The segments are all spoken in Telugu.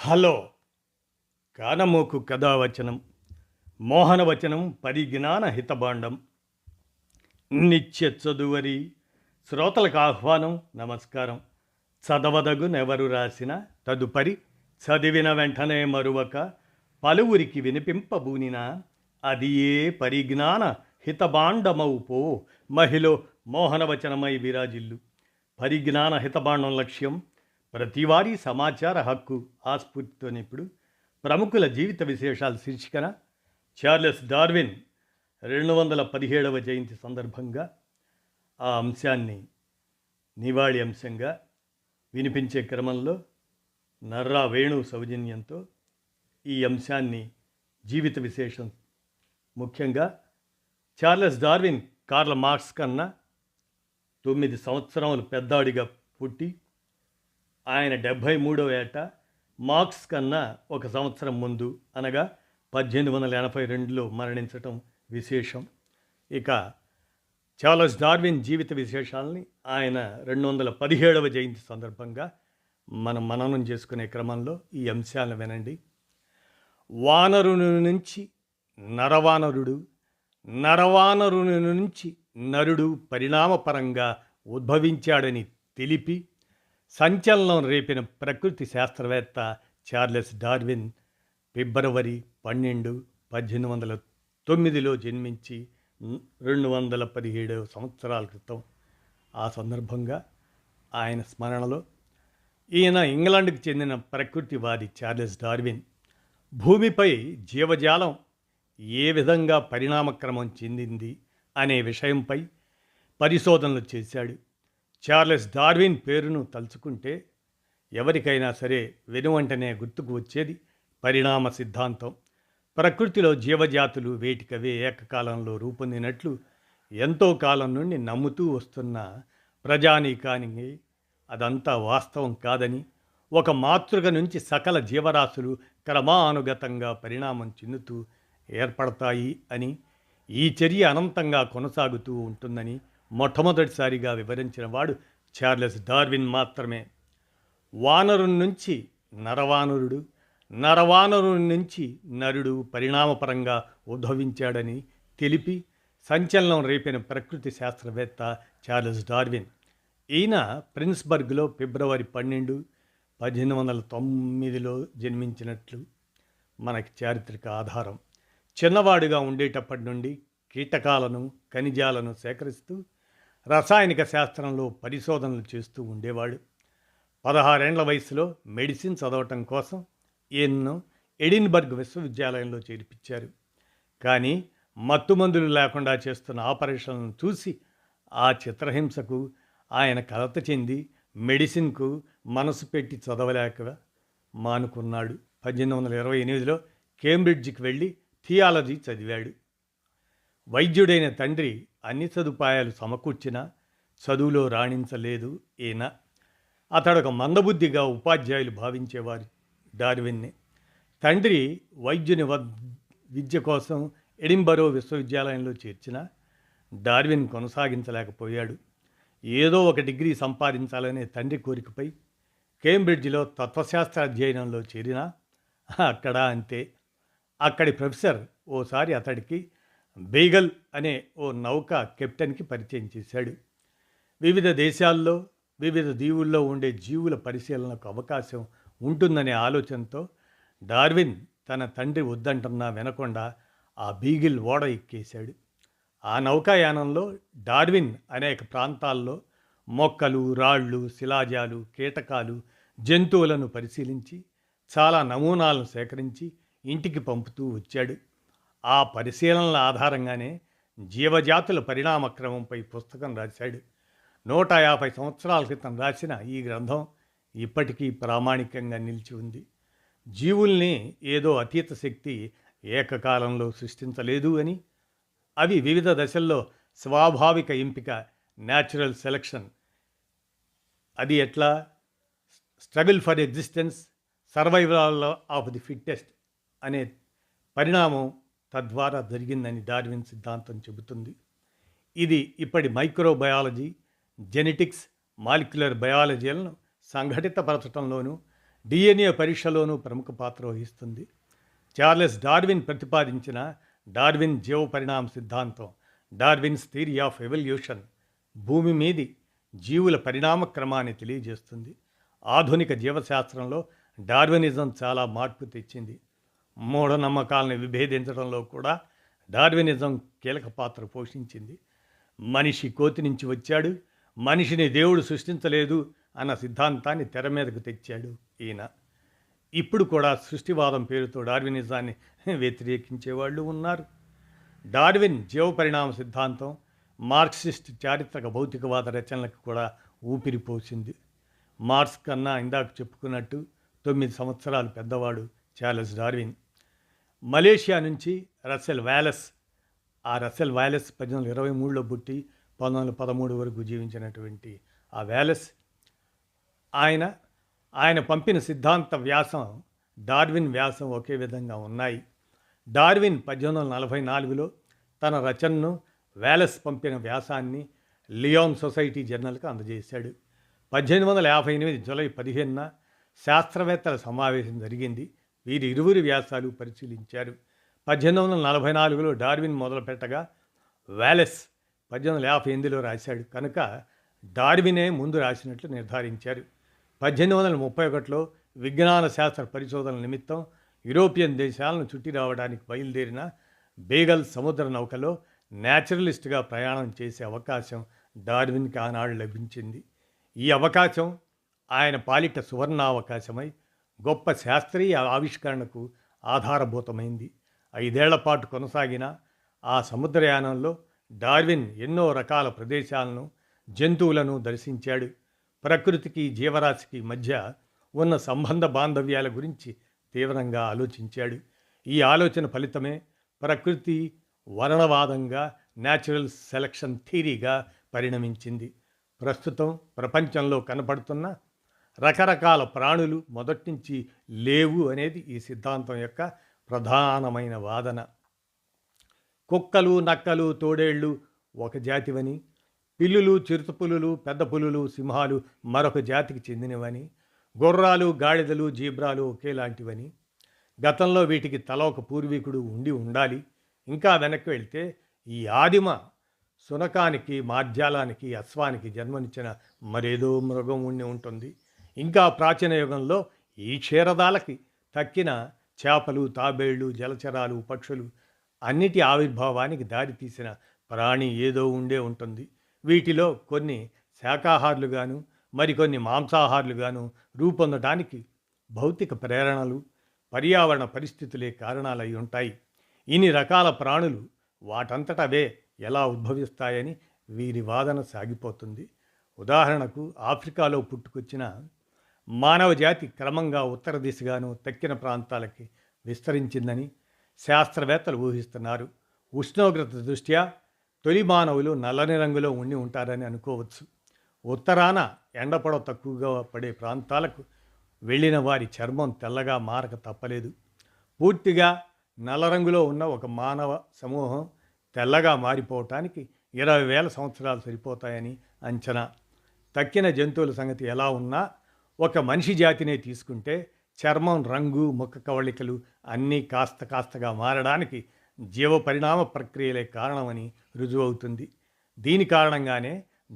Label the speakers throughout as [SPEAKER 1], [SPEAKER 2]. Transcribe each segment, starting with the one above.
[SPEAKER 1] హలో కానమోకు కథావచనం మోహనవచనం పరిజ్ఞాన హితబాండం నిత్య చదువరి శ్రోతలకు ఆహ్వానం నమస్కారం. చదవదగునెవరు రాసిన తదుపరి చదివిన వెంటనే మరువక పలువురికి వినిపింపబూనిన అది ఏ పరిజ్ఞాన హితబాండమవు పో మహిళ మోహనవచనమై విరాజిల్లు. పరిజ్ఞాన హితబాండం లక్ష్యం ప్రతివారీ సమాచార హక్కు ఆస్ఫూర్తితోనే ఇప్పుడు ప్రముఖుల జీవిత విశేషాల శీర్షికన చార్లెస్ డార్విన్ 217వ జయంతి సందర్భంగా ఆ అంశాన్ని నివాళి అంశంగా వినిపించే క్రమంలో నర్రా వేణు సౌజన్యంతో ఈ అంశాన్ని జీవిత విశేషం ముఖ్యంగా చార్లెస్ డార్విన్ కార్ల్ మార్క్స్ కన్నా 9 సంవత్సరములు పెద్దాడిగా పుట్టి ఆయన 73వ ఏట మార్క్స్ కన్నా ఒక సంవత్సరం ముందు అనగా 1882లో మరణించటం విశేషం. ఇక చార్లెస్ డార్విన్ జీవిత విశేషాలని ఆయన 217వ జయంతి సందర్భంగా మనం మననం చేసుకునే క్రమంలో ఈ అంశాలను వినండి. వానరుని నుంచి నరవానరుడు, నరవానరుని నుంచి నరుడు పరిణామపరంగా ఉద్భవించాడని తెలిపి సంచలనం రేపిన ప్రకృతి శాస్త్రవేత్త చార్లెస్ డార్విన్ ఫిబ్రవరి 12, 1809లో జన్మించి 217 సంవత్సరాల క్రితం. ఆ సందర్భంగా ఆయన స్మరణలో ఈయన ఇంగ్లాండ్కి చెందిన ప్రకృతివాది చార్లెస్ డార్విన్ భూమిపై జీవజాలం ఏ విధంగా పరిణామక్రమం చెందింది అనే విషయంపై పరిశోధనలు చేశాడు. చార్లెస్ డార్విన్ పేరును తలుచుకుంటే ఎవరికైనా సరే వెనువంటనే గుర్తుకు వచ్చేది పరిణామ సిద్ధాంతం. ప్రకృతిలో జీవజాతులు వేటికవే ఏకకాలంలో రూపొందినట్లు ఎంతో కాలం నుండి నమ్ముతూ వస్తున్న ప్రజానీకానికి అదంతా వాస్తవం కాదని, ఒక మాతృక నుంచి సకల జీవరాశులు క్రమానుగతంగా పరిణామం చెందుతూ ఏర్పడతాయి అని, ఈ చర్య అనంతంగా కొనసాగుతూ ఉంటుందని మొట్టమొదటిసారిగా వివరించిన వాడు చార్లెస్ డార్విన్ మాత్రమే. వానరుని నుంచి నరవానరుడు, నరవానరుని నుంచి నరుడు పరిణామపరంగా ఉద్భవించాడని తెలిపి సంచలనం రేపిన ప్రకృతి శాస్త్రవేత్త చార్లెస్ డార్విన్. ఈయన ప్రిన్స్బర్గ్లో ఫిబ్రవరి 12, 1809లో జన్మించినట్లు మనకి చారిత్రక ఆధారం. చిన్నవాడుగా ఉండేటప్పటి నుండి కీటకాలను, ఖనిజాలను సేకరిస్తూ రసాయనిక శాస్త్రంలో పరిశోధనలు చేస్తూ ఉండేవాడు. 16 ఏళ్ల వయసులో మెడిసిన్ చదవటం కోసం ఈయన్ను ఎడిన్బర్గ్ విశ్వవిద్యాలయంలో చేర్పించారు. కానీ మత్తుమందులు లేకుండా చేస్తున్న ఆపరేషన్లను చూసి ఆ చిత్రహింసకు ఆయన కలత చెంది మెడిసిన్కు మనసు పెట్టి చదవలేక మానుకున్నాడు. 1828లో కేంబ్రిడ్జ్కి వెళ్ళి థియాలజీ చదివాడు. వైద్యుడైన తండ్రి అన్ని సదుపాయాలు సమకూర్చినా చదువులో రాణించలేదు ఈయన. అతడొక మందబుద్ధిగా ఉపాధ్యాయులు భావించేవారు డార్విన్ని. తండ్రి వైద్యుని విద్య కోసం ఎడింబరో విశ్వవిద్యాలయంలో చేర్చిన డార్విన్ కొనసాగించలేకపోయాడు. ఏదో ఒక డిగ్రీ సంపాదించాలనే తండ్రి కోరికపై కేంబ్రిడ్జ్లో తత్వశాస్త్ర అధ్యయనంలో చేరినా అక్కడ అంతే. అక్కడి ప్రొఫెసర్ ఓసారి అతడికి బీగల్ అనే ఓ నౌక కెప్టెన్కి పరిచయం చేశాడు. వివిధ దేశాల్లో వివిధ దీవుల్లో ఉండే జీవుల పరిశీలనకు అవకాశం ఉంటుందనే ఆలోచనతో డార్విన్ తన తండ్రి వద్దంటున్నా వినకుండా ఆ బీగిల్ ఓడ ఎక్కేశాడు. ఆ నౌకాయానంలో డార్విన్ అనేక ప్రాంతాల్లో మొక్కలు, రాళ్ళు, శిలాజాలు, కీటకాలు, జంతువులను పరిశీలించి చాలా నమూనాలను సేకరించి ఇంటికి పంపుతూ వచ్చాడు. ఆ పరిశీలనల ఆధారంగానే జీవజాతుల పరిణామక్రమంపై పుస్తకం రాశాడు. 150 సంవత్సరాల క్రితం రాసిన ఈ గ్రంథం ఇప్పటికీ ప్రామాణికంగా నిలిచి ఉంది. జీవుల్ని ఏదో అతీత శక్తి ఏకకాలంలో సృష్టించలేదు అని, అవి వివిధ దశల్లో స్వాభావిక ఎంపిక, న్యాచురల్ సెలక్షన్, అది ఎట్లా struggle for existence, survival of the fittest అనే పరిణామం తద్వారా జరిగిందని డార్విన్ సిద్ధాంతం చెబుతుంది. ఇది ఇప్పటి మైక్రోబయాలజీ, జెనెటిక్స్, మాలిక్యులర్ బయాలజీలను సంఘటితపరచడంలోనూ డిఎన్ఏ పరీక్షలోనూ ప్రముఖ పాత్ర వహిస్తుంది. చార్లెస్ డార్విన్ ప్రతిపాదించిన డార్విన్ జీవ పరిణామ సిద్ధాంతం, డార్విన్స్ థియరీ ఆఫ్ ఎవల్యూషన్, భూమి మీది జీవుల పరిణామ క్రమాన్ని తెలియజేస్తుంది. ఆధునిక జీవశాస్త్రంలో డార్వినిజం చాలా మార్పు తెచ్చింది. మూఢనమ్మకాలను విభేదించడంలో కూడా డార్వినిజం కీలక పాత్ర పోషించింది. మనిషి కోతి నుంచి వచ్చాడు, మనిషిని దేవుడు సృష్టించలేదు అన్న సిద్ధాంతాన్ని తెర మీదకు తెచ్చాడు ఈయన. ఇప్పుడు కూడా సృష్టివాదం పేరుతో డార్వినిజాన్ని వ్యతిరేకించే వాళ్ళు ఉన్నారు. డార్విన్ జీవ పరిణామ సిద్ధాంతం మార్క్సిస్ట్ చారిత్రక భౌతికవాద రచనలకు కూడా ఊపిరిపోసింది. మార్క్స్ కన్నా ఇందాక చెప్పుకున్నట్టు 9 సంవత్సరాలు పెద్దవాడు చార్లెస్ డార్విన్. మలేషియా నుంచి రస్సెల్ వ్యాలెస్, ఆ రస్సెల్ వ్యాలెస్ 1823లో పుట్టి 1913 వరకు జీవించినటువంటి ఆ వ్యాలెస్, ఆయన పంపిన సిద్ధాంత వ్యాసం డార్విన్ వ్యాసం ఒకే విధంగా ఉన్నాయి. డార్విన్ 1844లో తన రచనను వ్యాలెస్ పంపిన వ్యాసాన్ని లియోన్ సొసైటీ జర్నల్కు అందజేశాడు. 1858 జూలై 15న శాస్త్రవేత్తల సమావేశం జరిగింది. వీరిరువురి వ్యాసాలు పరిశీలించారు. 1844లో డార్విన్ మొదలుపెట్టగా వ్యాలెస్ 1858లో రాశాడు కనుక డార్వినే ముందు రాసినట్లు నిర్ధారించారు. 1831లో విజ్ఞాన శాస్త్ర పరిశోధనల నిమిత్తం యూరోపియన్ దేశాలను చుట్టి రావడానికి బయలుదేరిన బేగల్ సముద్ర నౌకలో న్యాచురలిస్ట్గా ప్రయాణం చేసే అవకాశం డార్విన్కి ఆనాడు లభించింది. ఈ అవకాశం ఆయన పాలిట సువర్ణావకాశమై గొప్ప శాస్త్రీయ ఆవిష్కరణకు ఆధారభూతమైంది. 5 ఏళ్ల పాటు కొనసాగిన ఆ సముద్రయానంలో డార్విన్ ఎన్నో రకాల ప్రదేశాలను, జంతువులను దర్శించాడు. ప్రకృతికి జీవరాశికి మధ్య ఉన్న సంబంధ బాంధవ్యాల గురించి తీవ్రంగా ఆలోచించాడు. ఈ ఆలోచన ఫలితమే ప్రకృతి వర్ణవాదంగా, న్యాచురల్ సెలక్షన్ థియరీగా పరిణమించింది. ప్రస్తుతం ప్రపంచంలో కనపడుతున్న రకరకాల ప్రాణులు మొదటి నుంచి లేవు అనేది ఈ సిద్ధాంతం యొక్క ప్రధానమైన వాదన. కుక్కలు, నక్కలు, తోడేళ్ళు ఒక జాతివని, పిల్లులు, చిరుతపులులు, పెద్ద పులులు, సింహాలు మరొక జాతికి చెందినవని, గుర్రాలు, గాడిదలు, జీబ్రాలు ఒకేలాంటివని, గతంలో వీటికి తల ఒక పూర్వీకుడు ఉండి ఉండాలి. ఇంకా వెనక్కి వెళ్తే ఈ ఆదిమ శునకానికి, మార్జాలానికి, అశ్వానికి జన్మనిచ్చిన మరేదో మృగం ఉండి ఉంటుంది. ఇంకా ప్రాచీన యుగంలో ఈ క్షీరదాలకి తక్కిన చేపలు, తాబేళ్లు, జలచరాలు, పక్షులు అన్నిటి ఆవిర్భావానికి దారితీసిన ప్రాణి ఏదో ఉండే ఉంటుంది. వీటిలో కొన్ని శాకాహారులుగాను, మరికొన్ని మాంసాహారులుగాను రూపొందడానికి భౌతిక ప్రేరణలు, పర్యావరణ పరిస్థితులే కారణాలై ఉంటాయి. ఇన్ని రకాల ప్రాణులు వాటంతట అవే ఎలా ఉద్భవిస్తాయని వీరి వాదన సాగిపోతుంది. ఉదాహరణకు ఆఫ్రికాలో పుట్టుకొచ్చిన మానవ జాతి క్రమంగా ఉత్తర దిశగాను, తక్కిన ప్రాంతాలకి విస్తరించిందని శాస్త్రవేత్తలు ఊహిస్తున్నారు. ఉష్ణోగ్రత దృష్ట్యా తొలి మానవులు నల్లని రంగులో ఉండి ఉంటారని అనుకోవచ్చు. ఉత్తరాన ఎండపొడ తక్కువగా పడే ప్రాంతాలకు వెళ్ళిన వారి చర్మం తెల్లగా మారక తప్పలేదు. పూర్తిగా నల్ల రంగులో ఉన్న ఒక మానవ సమూహం తెల్లగా మారిపోవటానికి 20,000 సంవత్సరాలు సరిపోతాయని అంచనా. తక్కిన జంతువుల సంగతి ఎలా ఉన్నా ఒక మనిషి జాతినే తీసుకుంటే చర్మం రంగు, ముఖ కవళికలు అన్నీ కాస్తగా మారడానికి జీవ పరిణామ ప్రక్రియలే కారణమని రుజువవుతుంది. దీని కారణంగానే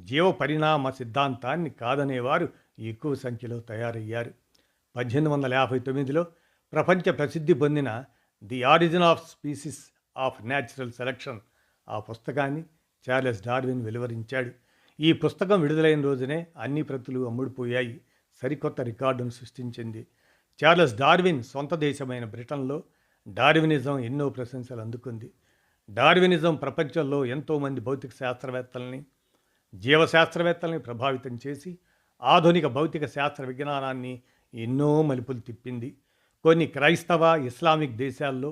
[SPEAKER 1] జీవ పరిణామ సిద్ధాంతాన్ని కాదనేవారు ఎక్కువ సంఖ్యలో తయారయ్యారు. 1859లో ప్రపంచ ప్రసిద్ధి పొందిన the origin of species of natural selection, ఆ పుస్తకాన్ని చార్లెస్ డార్విన్ వెలువరించాడు. ఈ పుస్తకం విడుదలైన రోజునే అన్ని ప్రతులు అమ్ముడుపోయాయి. సరికొత్త రికార్డును సృష్టించింది. చార్లెస్ డార్విన్ సొంత దేశమైన బ్రిటన్లో డార్వినిజం ఎన్నో ప్రశంసలు అందుకుంది. డార్వినిజం ప్రపంచంలో ఎంతోమంది భౌతిక శాస్త్రవేత్తల్ని, జీవశాస్త్రవేత్తల్ని ప్రభావితం చేసి ఆధునిక భౌతిక శాస్త్ర విజ్ఞానాన్ని ఎన్నో మలుపులు తిప్పింది. కొన్ని క్రైస్తవ, ఇస్లామిక్ దేశాల్లో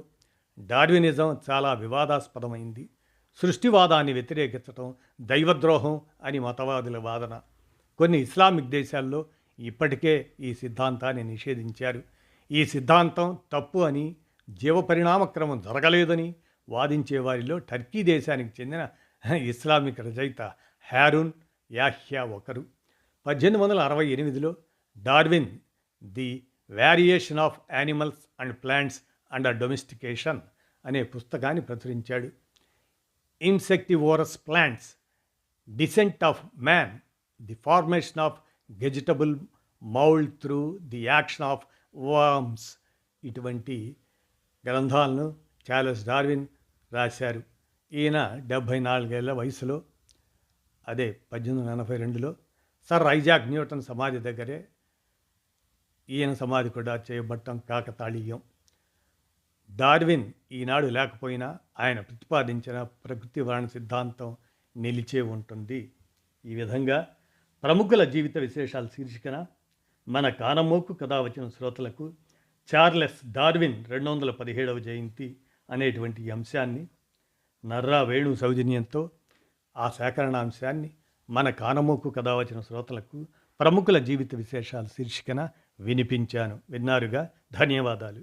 [SPEAKER 1] డార్వినిజం చాలా వివాదాస్పదమైంది. సృష్టివాదాన్ని వ్యతిరేకించటం దైవద్రోహం అని మతవాదుల వాదన. కొన్ని ఇస్లామిక్ దేశాల్లో ఇప్పటికే ఈ సిద్ధాంతాన్ని నిషేధించారు. ఈ సిద్ధాంతం తప్పు అని, జీవ పరిణామక్రమం జరగలేదని వాదించే వారిలో టర్కీ దేశానికి చెందిన ఇస్లామిక్ రచయిత హ్యారూన్ యాహ్యా ఒకరు. 1868లో Darwin the variation of animals and plants under domestication అనే పుస్తకాన్ని ప్రచురించాడు. Insectivorous plants, descent of man, the formation of vegetable mould through the action of worms, ఇటువంటి గ్రంథాలను చార్లెస్ డార్విన్ రాశారు. ఈయన 74 ఏళ్ల వయసులో, అదే 1882లో సర్ ఐజాక్ న్యూటన్ సమాధి దగ్గరే ఈయన సమాధి కూడా చేయబట్టం కాకతాళీయం. డార్విన్ ఈనాడు లేకపోయినా ఆయన ప్రతిపాదించిన ప్రకృతి వర్ణ సిద్ధాంతం నిలిచే ఉంటుంది. ఈ విధంగా ప్రముఖుల జీవిత విశేషాల శీర్షికన మన కానమోకు కథ వచ్చిన శ్రోతలకు చార్లెస్ డార్విన్ 217వ జయంతి అనేటువంటి అంశాన్ని నర్రా వేణు సౌజన్యంతో ఆ సేకరణాంశాన్ని మన కానమోకు కథ వచ్చిన శ్రోతలకు ప్రముఖుల జీవిత విశేషాల శీర్షికన వినిపించాను. విన్నారుగా, ధన్యవాదాలు.